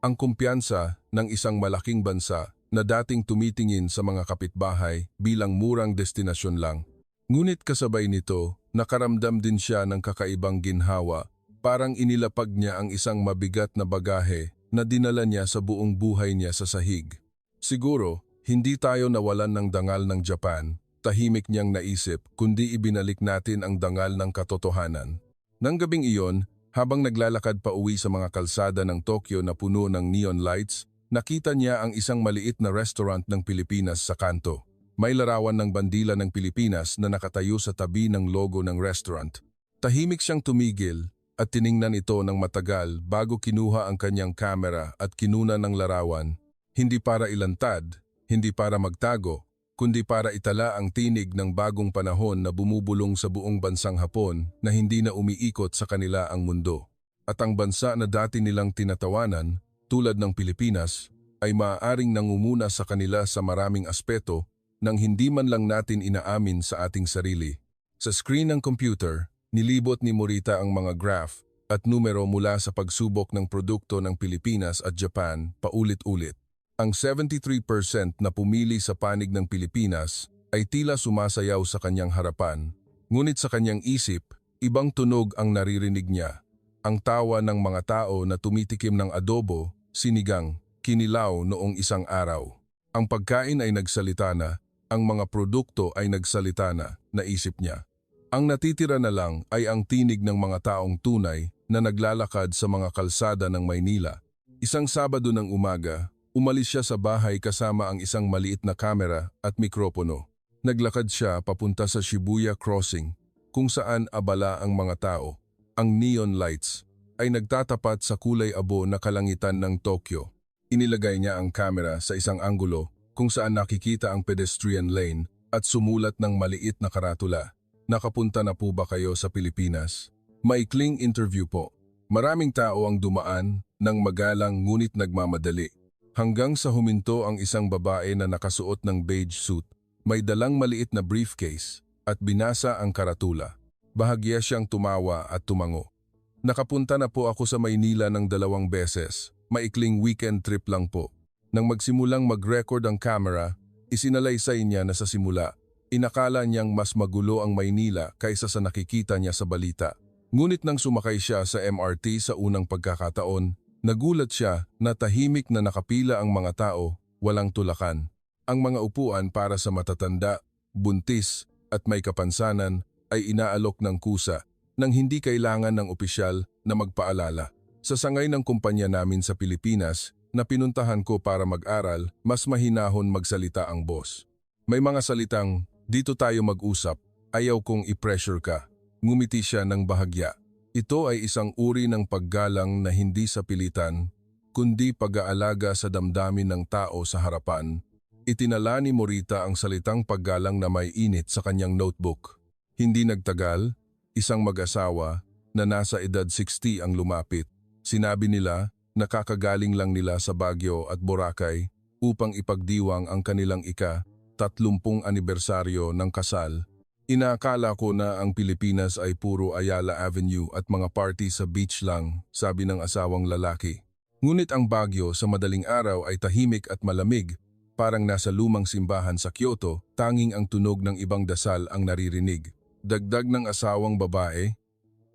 Ang kumpiyansa ng isang malaking bansa na dating tumitingin sa mga kapitbahay bilang murang destinasyon lang. Ngunit kasabay nito, nakaramdam din siya ng kakaibang ginhawa, parang inilapag niya ang isang mabigat na bagahe na dinala niya sa buong buhay niya sa sahig. Siguro, hindi tayo nawalan ng dangal ng Japan, tahimik niyang naisip, kundi ibinalik natin ang dangal ng katotohanan. Nang gabing iyon, habang naglalakad pa uwi sa mga kalsada ng Tokyo na puno ng neon lights, nakita niya ang isang maliit na restaurant ng Pilipinas sa kanto. May larawan ng bandila ng Pilipinas na nakatayo sa tabi ng logo ng restaurant. Tahimik siyang tumigil at tiningnan ito ng matagal bago kinuha ang kanyang kamera at kinuna ng larawan, hindi para ilantad, hindi para magtago, kundi para itala ang tinig ng bagong panahon na bumubulong sa buong bansang Hapon na hindi na umiikot sa kanila ang mundo. At ang bansa na dati nilang tinatawanan, tulad ng Pilipinas, ay maaaring nangunguna sa kanila sa maraming aspeto nang hindi man lang natin inaamin sa ating sarili. Sa screen ng computer, nilibot ni Morita ang mga graph at numero mula sa pagsubok ng produkto ng Pilipinas at Japan paulit-ulit. Ang 73% na pumili sa panig ng Pilipinas ay tila sumasayaw sa kanyang harapan. Ngunit sa kanyang isip, ibang tunog ang naririnig niya. Ang tawa ng mga tao na tumitikim ng adobo, sinigang, kinilaw noong isang araw. Ang pagkain ay nagsalita na Ang mga produkto ay nagsalita na, naisip niya. Ang natitira na lang ay ang tinig ng mga taong tunay na naglalakad sa mga kalsada ng Maynila. Isang Sabado ng umaga, umalis siya sa bahay kasama ang isang maliit na kamera at mikropono. Naglakad siya papunta sa Shibuya Crossing, kung saan abala ang mga tao. Ang neon lights ay nagtatapat sa kulay abo na kalangitan ng Tokyo. Inilagay niya ang kamera sa isang anggulo kung saan nakikita ang pedestrian lane at sumulat ng maliit na karatula. Nakapunta na po ba kayo sa Pilipinas? Maikling interview po. Maraming tao ang dumaan ng magalang ngunit nagmamadali. Hanggang sa huminto ang isang babae na nakasuot ng beige suit, may dalang maliit na briefcase at binasa ang karatula. Bahagya siyang tumawa at tumango. Nakapunta na po ako sa Maynila ng 2 beses. Maikling weekend trip lang po. Nang magsimulang mag-record ang camera, isinalaysay niya na sa simula, inakala niyang mas magulo ang Maynila kaysa sa nakikita niya sa balita. Ngunit nang sumakay siya sa MRT sa unang pagkakataon, nagulat siya na tahimik na nakapila ang mga tao, walang tulakan. Ang mga upuan para sa matatanda, buntis at may kapansanan ay inaalok ng kusa nang hindi kailangan ng opisyal na magpaalala. Sa sangay ng kumpanya namin sa Pilipinas na pinuntahan ko para mag-aral, mas mahinahon magsalita ang boss. May mga salitang, dito tayo mag-usap, ayaw kong i-pressure ka. Ngumiti siya ng bahagya. Ito ay isang uri ng paggalang na hindi sa pilitan, kundi pag-aalaga sa damdamin ng tao sa harapan. Itinala ni Morita ang salitang paggalang na may init sa kanyang notebook. Hindi nagtagal, isang mag-asawa na nasa edad 60 ang lumapit. Sinabi nila na kakagaling lang nila sa Baguio at Boracay upang ipagdiwang ang kanilang ika-30 anibersaryo ng kasal. Inaakala ko na ang Pilipinas ay puro Ayala Avenue at mga party sa beach lang, sabi ng asawang lalaki. Ngunit ang Baguio sa madaling araw ay tahimik at malamig, parang nasa lumang simbahan sa Kyoto, tanging ang tunog ng ibang dasal ang naririnig. Dagdag ng asawang babae,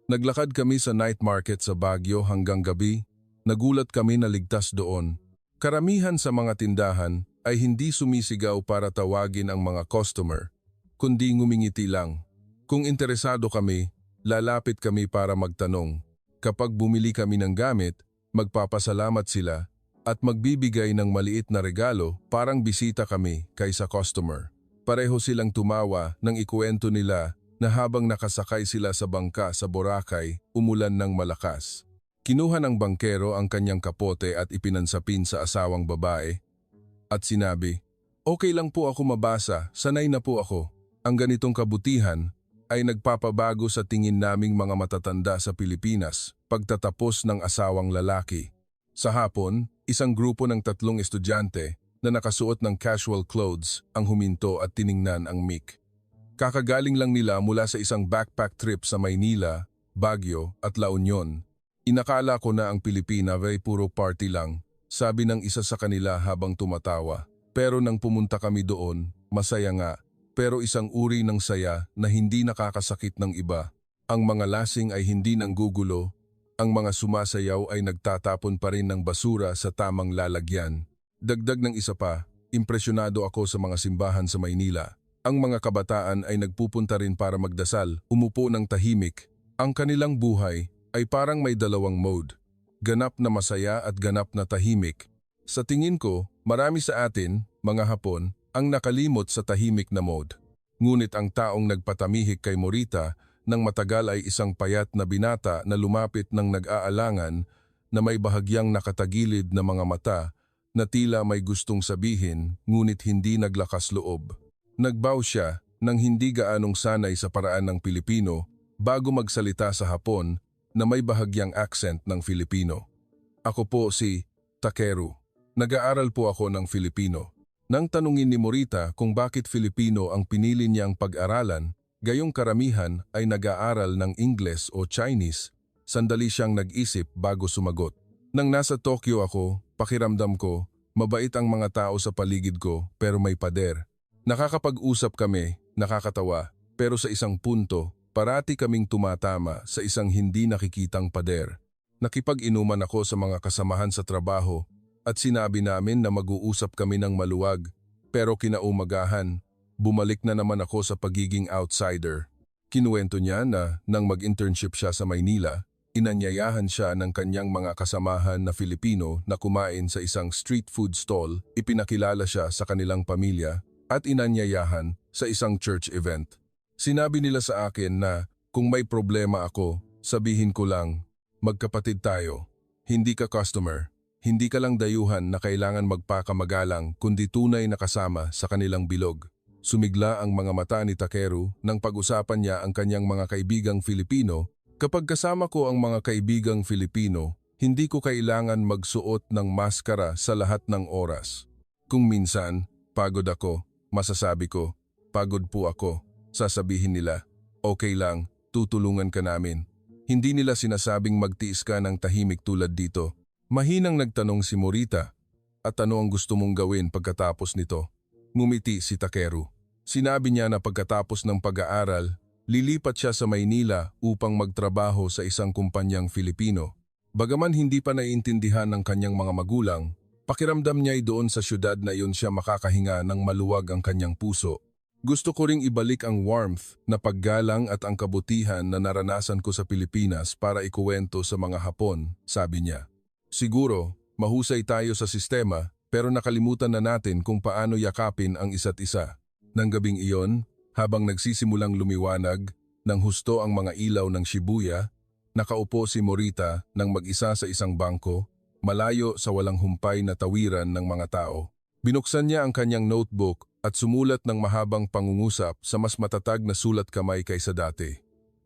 naglakad kami sa night market sa Baguio hanggang gabi, nagulat kami na ligtas doon. Karamihan sa mga tindahan ay hindi sumisigaw para tawagin ang mga customer, kundi ngumingiti lang. Kung interesado kami, lalapit kami para magtanong. Kapag bumili kami ng gamit, magpapasalamat sila at magbibigay ng maliit na regalo parang bisita kami kaysa customer. Pareho silang tumawa nang ikuwento nila na habang nakasakay sila sa bangka sa Boracay, umulan ng malakas. Kinuha ng bangkero ang kanyang kapote at ipinansapin sa asawang babae. At sinabi, okay lang po ako mabasa, sanay na po ako. Ang ganitong kabutihan ay nagpapabago sa tingin naming mga matatanda sa Pilipinas pagtatapos ng asawang lalaki. Sa hapon, isang grupo ng 3 estudyante na nakasuot ng casual clothes ang huminto at tiningnan ang mic. Kakagaling lang nila mula sa isang backpack trip sa Maynila, Baguio at La Union. Inakala ko na ang Pilipina ay puro party lang, sabi ng isa sa kanila habang tumatawa. Pero nang pumunta kami doon, masaya nga, pero isang uri ng saya na hindi nakakasakit ng iba. Ang mga lasing ay hindi nanggugulo, ang mga sumasayaw ay nagtatapon pa rin ng basura sa tamang lalagyan. Dagdag ng isa pa, impresyonado ako sa mga simbahan sa Maynila. Ang mga kabataan ay nagpupunta rin para magdasal, umupo ng tahimik. Ang kanilang buhay ay parang may 2 mode, ganap na masaya at ganap na tahimik. Sa tingin ko, marami sa atin, mga Hapon, ang nakalimot sa tahimik na mode. Ngunit ang taong nagpatamihik kay Morita nang matagal ay isang payat na binata na lumapit ng nag-aalangan na may bahagyang nakatagilid na mga mata na tila may gustong sabihin ngunit hindi naglakas loob. Nagbow siya nang hindi gaanong sanay sa paraan ng Pilipino bago magsalita sa Hapon na may bahagyang accent ng Filipino. Ako po si Takeru. Nag-aaral po ako ng Filipino. Nang tanungin ni Morita kung bakit Filipino ang pinili niyang pag-aralan, gayong karamihan ay nag-aaral ng Ingles o Chinese, sandali siyang nag-isip bago sumagot. Nang nasa Tokyo ako, pakiramdam ko, mabait ang mga tao sa paligid ko pero may pader. Nakakapag-usap kami, nakakatawa, pero sa isang punto, parati kaming tumatama sa isang hindi nakikitang pader. Nakipag-inuman ako sa mga kasamahan sa trabaho at sinabi namin na mag-uusap kami ng maluwag, pero kinaumagahan, bumalik na naman ako sa pagiging outsider. Kinuwento niya na nang mag-internship siya sa Maynila, inanyayahan siya ng kanyang mga kasamahan na Filipino na kumain sa isang street food stall, ipinakilala siya sa kanilang pamilya at inanyayahan sa isang church event. Sinabi nila sa akin na kung may problema ako, sabihin ko lang, magkapatid tayo. Hindi ka customer, hindi ka lang dayuhan na kailangan magpakamagalang kundi tunay na kasama sa kanilang bilog. Sumigla ang mga mata ni Takeru nang pag-usapan niya ang kanyang mga kaibigang Filipino. Kapag kasama ko ang mga kaibigang Filipino, hindi ko kailangan magsuot ng maskara sa lahat ng oras. Kung minsan, pagod ako, masasabi ko, pagod po ako. Sasabihin nila, okay lang, tutulungan ka namin. Hindi nila sinasabing magtiis ka ng tahimik tulad dito. Mahinang nagtanong si Morita, at ano ang gusto mong gawin pagkatapos nito? Ngumiti si Takeru. Sinabi niya na pagkatapos ng pag-aaral, lilipat siya sa Maynila upang magtrabaho sa isang kumpanyang Filipino. Bagaman hindi pa naiintindihan ng kanyang mga magulang, pakiramdam niya ay doon sa syudad na iyon siya makakahinga ng maluwag ang kanyang puso. Gusto ko ring ibalik ang warmth na paggalang at ang kabutihan na naranasan ko sa Pilipinas para ikuwento sa mga Hapon, sabi niya. Siguro, mahusay tayo sa sistema pero nakalimutan na natin kung paano yakapin ang isa't isa. Nang gabing iyon, habang nagsisimulang lumiwanag ng husto ang mga ilaw ng Shibuya, nakaupo si Morita nang mag-isa sa isang bangko, malayo sa walang humpay na tawiran ng mga tao. Binuksan niya ang kanyang notebook at sumulat ng mahabang pangungusap sa mas matatag na sulat kamay kaysa dati.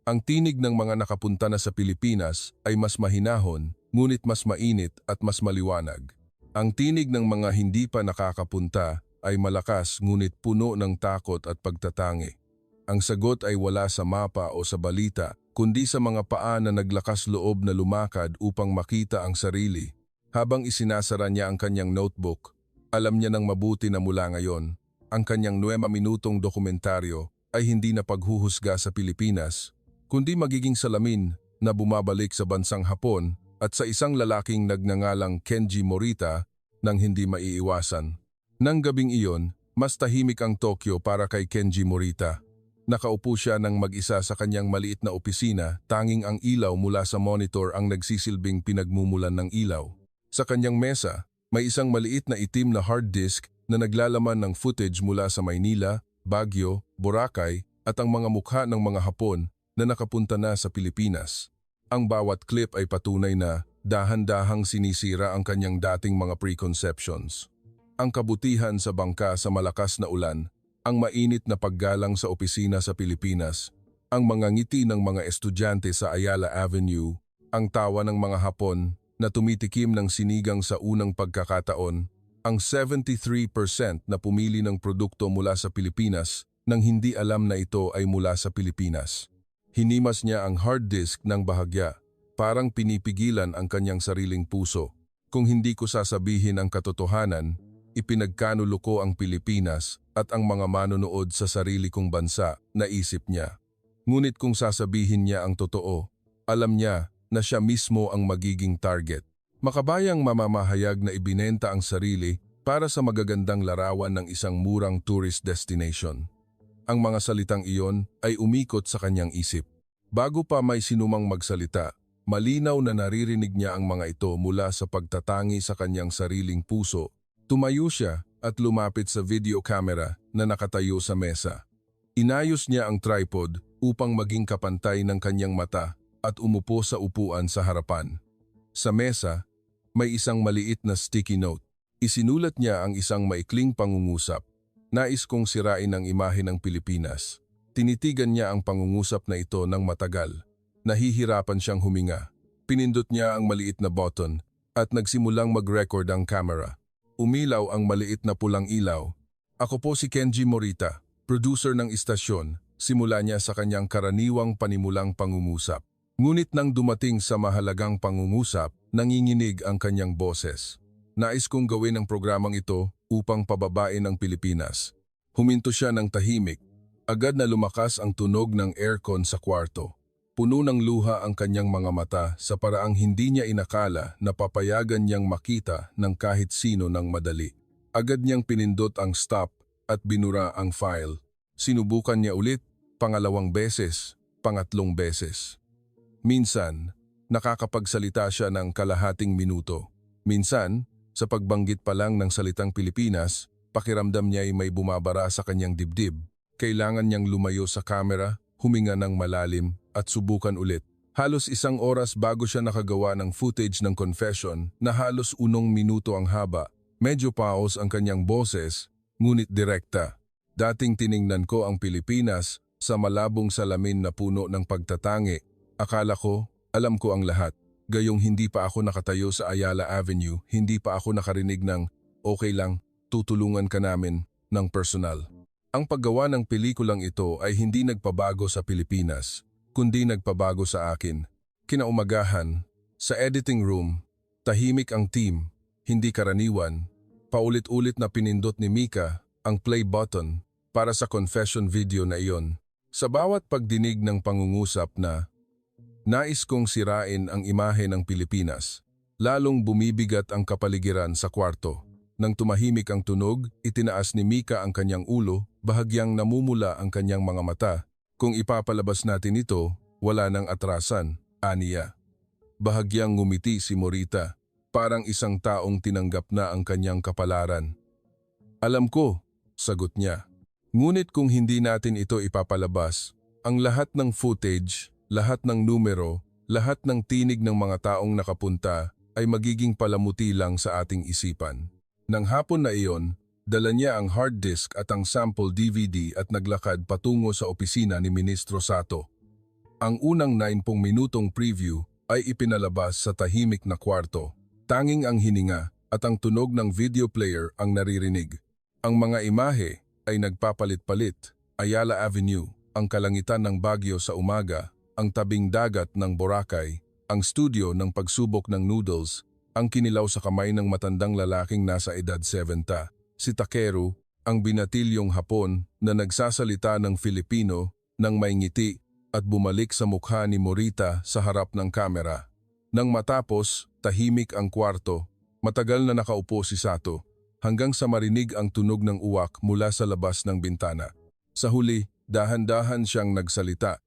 Ang tinig ng mga nakapunta na sa Pilipinas ay mas mahinahon, ngunit mas mainit at mas maliwanag. Ang tinig ng mga hindi pa nakakapunta ay malakas ngunit puno ng takot at pagtatangi. Ang sagot ay wala sa mapa o sa balita, kundi sa mga paa na naglakas loob na lumakad upang makita ang sarili. Habang isinasara niya ang kanyang notebook, alam niya ng mabuti na mula ngayon, ang kanyang 9 minutong dokumentaryo ay hindi na paghuhusga sa Pilipinas, kundi magiging salamin na bumabalik sa bansang Hapon at sa isang lalaking nagngangalang Kenji Morita nang hindi maiiwasan. Nang gabing iyon, mas tahimik ang Tokyo para kay Kenji Morita. Nakaupo siya ng mag-isa sa kanyang maliit na opisina, tanging ang ilaw mula sa monitor ang nagsisilbing pinagmumulan ng ilaw. Sa kanyang mesa, may isang maliit na itim na hard disk na naglalaman ng footage mula sa Maynila, Baguio, Boracay at ang mga mukha ng mga Hapon na nakapunta na sa Pilipinas. Ang bawat clip ay patunay na dahan-dahang sinisira ang kanyang dating mga preconceptions. Ang kabutihan sa bangka sa malakas na ulan, ang mainit na paggalang sa opisina sa Pilipinas, ang mga ngiti ng mga estudyante sa Ayala Avenue, ang tawa ng mga Hapon na tumitikim ng sinigang sa unang pagkakataon, ang 73% na pumili ng produkto mula sa Pilipinas nang hindi alam na ito ay mula sa Pilipinas. Hinimas niya ang hard disk ng bahagya, parang pinipigilan ang kanyang sariling puso. Kung hindi ko sasabihin ang katotohanan, ipinagkanulo ko ang Pilipinas at ang mga manonood sa sarili kong bansa, naisip niya. Ngunit kung sasabihin niya ang totoo, alam niya na siya mismo ang magiging target. Makabayang mamamahayag na ibinenta ang sarili para sa magagandang larawan ng isang murang tourist destination. Ang mga salitang iyon ay umikot sa kanyang isip. Bago pa may sinumang magsalita, malinaw na naririnig niya ang mga ito mula sa pagtatangi sa kanyang sariling puso. Tumayo siya at lumapit sa video camera na nakatayo sa mesa. Inayos niya ang tripod upang maging kapantay ng kanyang mata at umupo sa upuan sa harapan. Sa mesa, may isang maliit na sticky note. Isinulat niya ang isang maikling pangungusap. Nais kong sirain ang imahe ng Pilipinas. Tinitigan niya ang pangungusap na ito ng matagal. Nahihirapan siyang huminga. Pinindot niya ang maliit na button at nagsimulang mag-record ang camera. Umilaw ang maliit na pulang ilaw. Ako po si Kenji Morita, producer ng istasyon, simula niya sa kanyang karaniwang panimulang pangungusap. Ngunit nang dumating sa mahalagang pangungusap, nanginginig ang kanyang boses. Nais kong gawin ang programang ito upang pababain ang Pilipinas. Huminto siya ng tahimik. Agad na lumakas ang tunog ng aircon sa kwarto. Puno ng luha ang kanyang mga mata sa paraang hindi niya inakala na papayagan niyang makita ng kahit sino ng madali. Agad niyang pinindot ang stop at binura ang file. Sinubukan niya ulit, pangalawang beses, pangatlong beses. Minsan, nakakapagsalita siya ng kalahating minuto. Minsan, sa pagbanggit pa lang ng salitang Pilipinas, pakiramdam niya ay may bumabara sa kanyang dibdib. Kailangan niyang lumayo sa kamera, huminga ng malalim at subukan ulit. Halos 1 oras bago siya nakagawa ng footage ng confession na halos 1 minuto ang haba. Medyo paos ang kanyang boses, ngunit direkta. Dating tiningnan ko ang Pilipinas sa malabong salamin na puno ng pagtatangi. Akala ko, alam ko ang lahat. Gayong hindi pa ako nakatayo sa Ayala Avenue, hindi pa ako nakarinig ng, okay lang, tutulungan ka namin, ng personal. Ang paggawa ng pelikulang ito ay hindi nagpabago sa Pilipinas, kundi nagpabago sa akin. Kinaumagahan, sa editing room, tahimik ang team, hindi karaniwan. Paulit-ulit na pinindot ni Mika ang play button para sa confession video na iyon. Sa bawat pagdinig ng pangungusap na, nais kong sirain ang imahe ng Pilipinas. Lalong bumibigat ang kapaligiran sa kwarto. Nang tumahimik ang tunog, itinaas ni Mika ang kanyang ulo, bahagyang namumula ang kanyang mga mata. Kung ipapalabas natin ito, wala nang atrasan, aniya. Bahagyang ngumiti si Morita, parang isang taong tinanggap na ang kanyang kapalaran. Alam ko, sagot niya. Ngunit kung hindi natin ito ipapalabas, ang lahat ng footage, lahat ng numero, lahat ng tinig ng mga taong nakapunta ay magiging palamuti lang sa ating isipan. Nang hapon na iyon, dala niya ang hard disk at ang sample DVD at naglakad patungo sa opisina ni Ministro Sato. Ang unang 90 minutong preview ay ipinalabas sa tahimik na kwarto. Tanging ang hininga at ang tunog ng video player ang naririnig. Ang mga imahe ay nagpapalit-palit. Ayala Avenue, ang kalangitan ng Baguio sa umaga, ang tabing dagat ng Boracay, ang studio ng pagsubok ng noodles, ang kinilaw sa kamay ng matandang lalaking nasa edad 70, si Takeru, ang binatilyong Hapon na nagsasalita ng Filipino nang may ngiti at bumalik sa mukha ni Morita sa harap ng kamera. Nang matapos, tahimik ang kwarto, matagal na nakaupo si Sato, hanggang sa marinig ang tunog ng uwak mula sa labas ng bintana. Sa huli, dahan-dahan siyang nagsalita.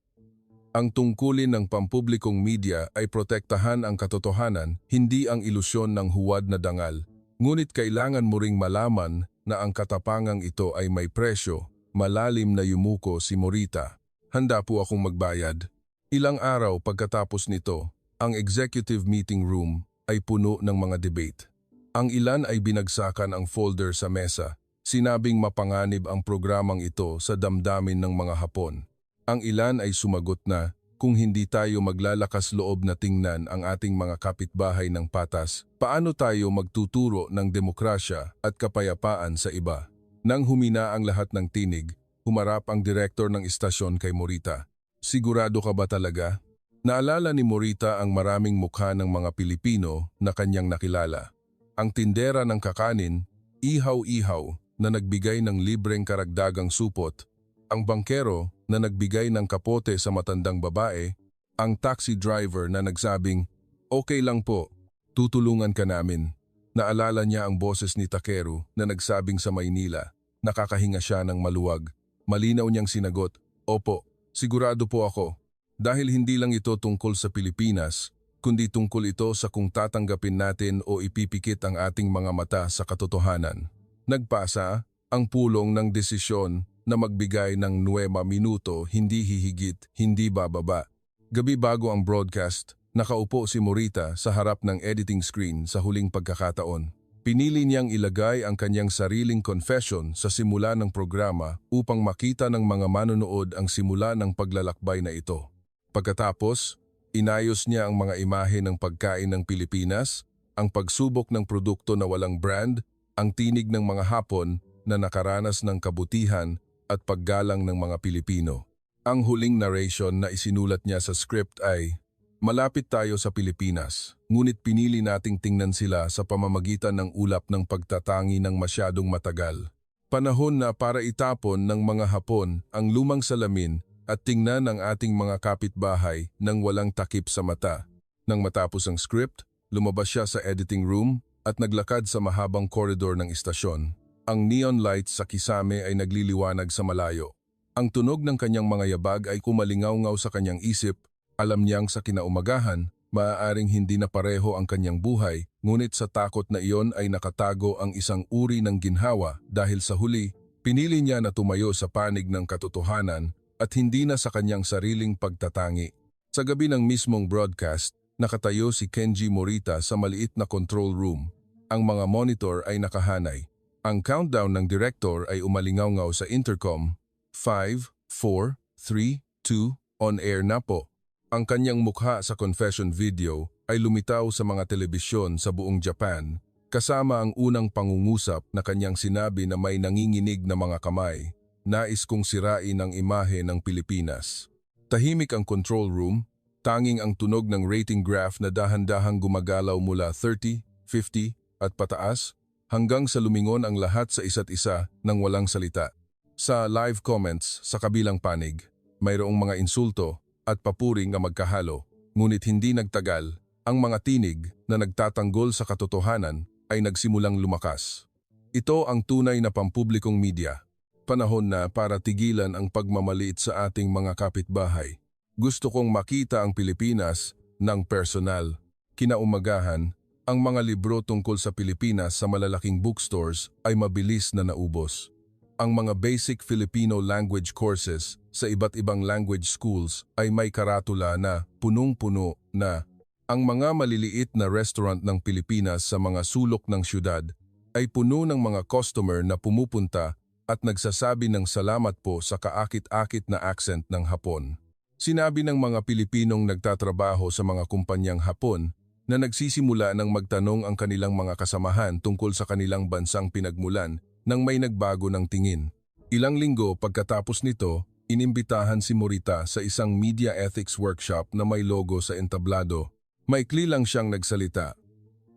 Ang tungkulin ng pampublikong media ay protektahan ang katotohanan, hindi ang ilusyon ng huwad na dangal. Ngunit kailangan mo ring malaman na ang katapangang ito ay may presyo. Malalim na yumuko si Morita. Handa po akong magbayad. Ilang araw pagkatapos nito, ang executive meeting room ay puno ng mga debate. Ang ilan ay binagsakan ang folder sa mesa. Sinabing mapanganib ang programang ito sa damdamin ng mga Hapon. Ang ilan ay sumagot na, kung hindi tayo maglalakas loob na tingnan ang ating mga kapitbahay ng patas, paano tayo magtuturo ng demokrasya at kapayapaan sa iba? Nang humina ang lahat ng tinig, humarap ang direktor ng istasyon kay Morita. Sigurado ka ba talaga? Naalala ni Morita ang maraming mukha ng mga Pilipino na kanyang nakilala. Ang tindera ng kakanin, ihaw-ihaw na nagbigay ng libreng karagdagang supot, ang bangkero na nagbigay ng kapote sa matandang babae, ang taxi driver na nagsabing, okay lang po, tutulungan ka namin. Naalala niya ang boses ni Takeru na nagsabing sa Maynila, nakakahinga siya ng maluwag. Malinaw niyang sinagot, opo, sigurado po ako. Dahil hindi lang ito tungkol sa Pilipinas, kundi tungkol ito sa kung tatanggapin natin o ipipikit ang ating mga mata sa katotohanan. Nagpasa ang pulong ng desisyon na magbigay ng 9 minuto, hindi hihigit, hindi bababa. Gabi bago ang broadcast, nakaupo si Morita sa harap ng editing screen sa huling pagkakataon. Pinili niyang ilagay ang kanyang sariling confession sa simula ng programa upang makita ng mga manonood ang simula ng paglalakbay na ito. Pagkatapos, inayos niya ang mga imahe ng pagkain ng Pilipinas, ang pagsubok ng produkto na walang brand, ang tinig ng mga Hapon na nakaranas ng kabutihan at paggalang ng mga Pilipino. Ang huling narration na isinulat niya sa script ay, malapit tayo sa Pilipinas, ngunit pinili nating tingnan sila sa pamamagitan ng ulap ng pagtatangi ng masyadong matagal. Panahon na para itapon ng mga Hapon ang lumang salamin at tingnan ang ating mga kapitbahay nang walang takip sa mata. Nang matapos ang script, lumabas siya sa editing room at naglakad sa mahabang koridor ng istasyon. Ang neon lights sa kisame ay nagliliwanag sa malayo. Ang tunog ng kanyang mga yabag ay kumalingaw-ngaw sa kanyang isip. Alam niyang sa kinaumagahan, maaaring hindi na pareho ang kanyang buhay, ngunit sa takot na iyon ay nakatago ang isang uri ng ginhawa dahil sa huli, pinili niya na tumayo sa panig ng katotohanan at hindi na sa kanyang sariling pagtatangi. Sa gabi ng mismong broadcast, nakatayo si Kenji Morita sa maliit na control room. Ang mga monitor ay nakahanay. Ang countdown ng director ay umalingaw-ngaw sa intercom. 5, 4, 3, 2, on air na po. Ang kanyang mukha sa confession video ay lumitaw sa mga telebisyon sa buong Japan, kasama ang unang pangungusap na kanyang sinabi na may nanginginig na mga kamay. Nais kong sirain ang imahe ng Pilipinas. Tahimik ang control room, tanging ang tunog ng rating graph na dahan-dahang gumagalaw mula 30, 50 at pataas, hanggang sa lumingon ang lahat sa isa't isa nang walang salita. Sa live comments sa kabilang panig, mayroong mga insulto at papuring na magkahalo, ngunit hindi nagtagal, ang mga tinig na nagtatanggol sa katotohanan ay nagsimulang lumakas. Ito ang tunay na pampublikong media. Panahon na para tigilan ang pagmamaliit sa ating mga kapitbahay. Gusto kong makita ang Pilipinas ng personal. Kinaumagahan, ang mga libro tungkol sa Pilipinas sa malalaking bookstores ay mabilis na naubos. Ang mga basic Filipino language courses sa iba't ibang language schools ay may karatula na punong-puno na. Ang mga maliliit na restaurant ng Pilipinas sa mga sulok ng syudad ay puno ng mga customer na pumupunta at nagsasabi ng salamat po sa kaakit-akit na accent ng Hapon. Sinabi ng mga Pilipinong nagtatrabaho sa mga kumpanyang Hapon na nagsisimula ng magtanong ang kanilang mga kasamahan tungkol sa kanilang bansang pinagmulan nang may nagbago ng tingin. Ilang linggo pagkatapos nito, inimbitahan si Morita sa isang media ethics workshop na may logo sa entablado. Maikli lang siyang nagsalita.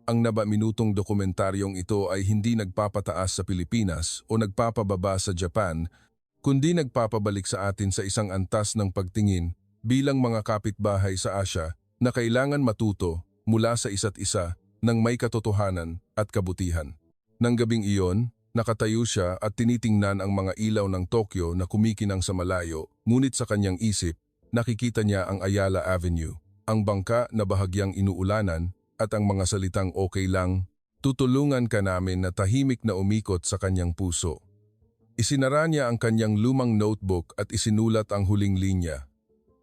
Ang 9-minutong dokumentaryong ito ay hindi nagpapataas sa Pilipinas o nagpapababa sa Japan, kundi nagpapabalik sa atin sa isang antas ng pagtingin bilang mga kapitbahay sa Asya na kailangan matuto mula sa isa't isa ng may katotohanan at kabutihan. Nang gabing iyon, nakatayo siya at tinitingnan ang mga ilaw ng Tokyo na kumikinang sa malayo, ngunit sa kanyang isip, nakikita niya ang Ayala Avenue, ang bangka na bahagyang inuulanan at ang mga salitang okay lang, tutulungan ka namin na tahimik na umikot sa kanyang puso. Isinara niya ang kanyang lumang notebook at isinulat ang huling linya.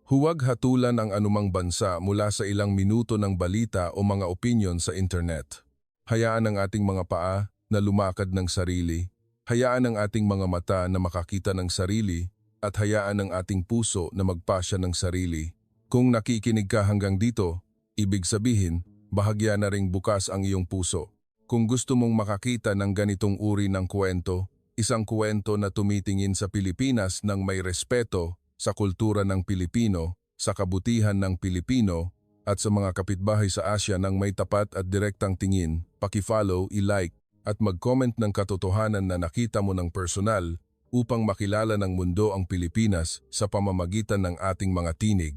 Huwag hatulan ang anumang bansa mula sa ilang minuto ng balita o mga opinyon sa internet. Hayaan ang ating mga paa na lumakad ng sarili, hayaan ang ating mga mata na makakita ng sarili, at hayaan ang ating puso na magpasya ng sarili. Kung nakikinig ka hanggang dito, ibig sabihin, bahagya na ring bukas ang iyong puso. Kung gusto mong makakita ng ganitong uri ng kwento, isang kwento na tumitingin sa Pilipinas ng may respeto, sa kultura ng Pilipino, sa kabutihan ng Pilipino, at sa mga kapitbahay sa Asya ng may tapat at direktang tingin, paki-follow, i-like, at mag-comment ng katotohanan na nakita mo ng personal upang makilala ng mundo ang Pilipinas sa pamamagitan ng ating mga tinig.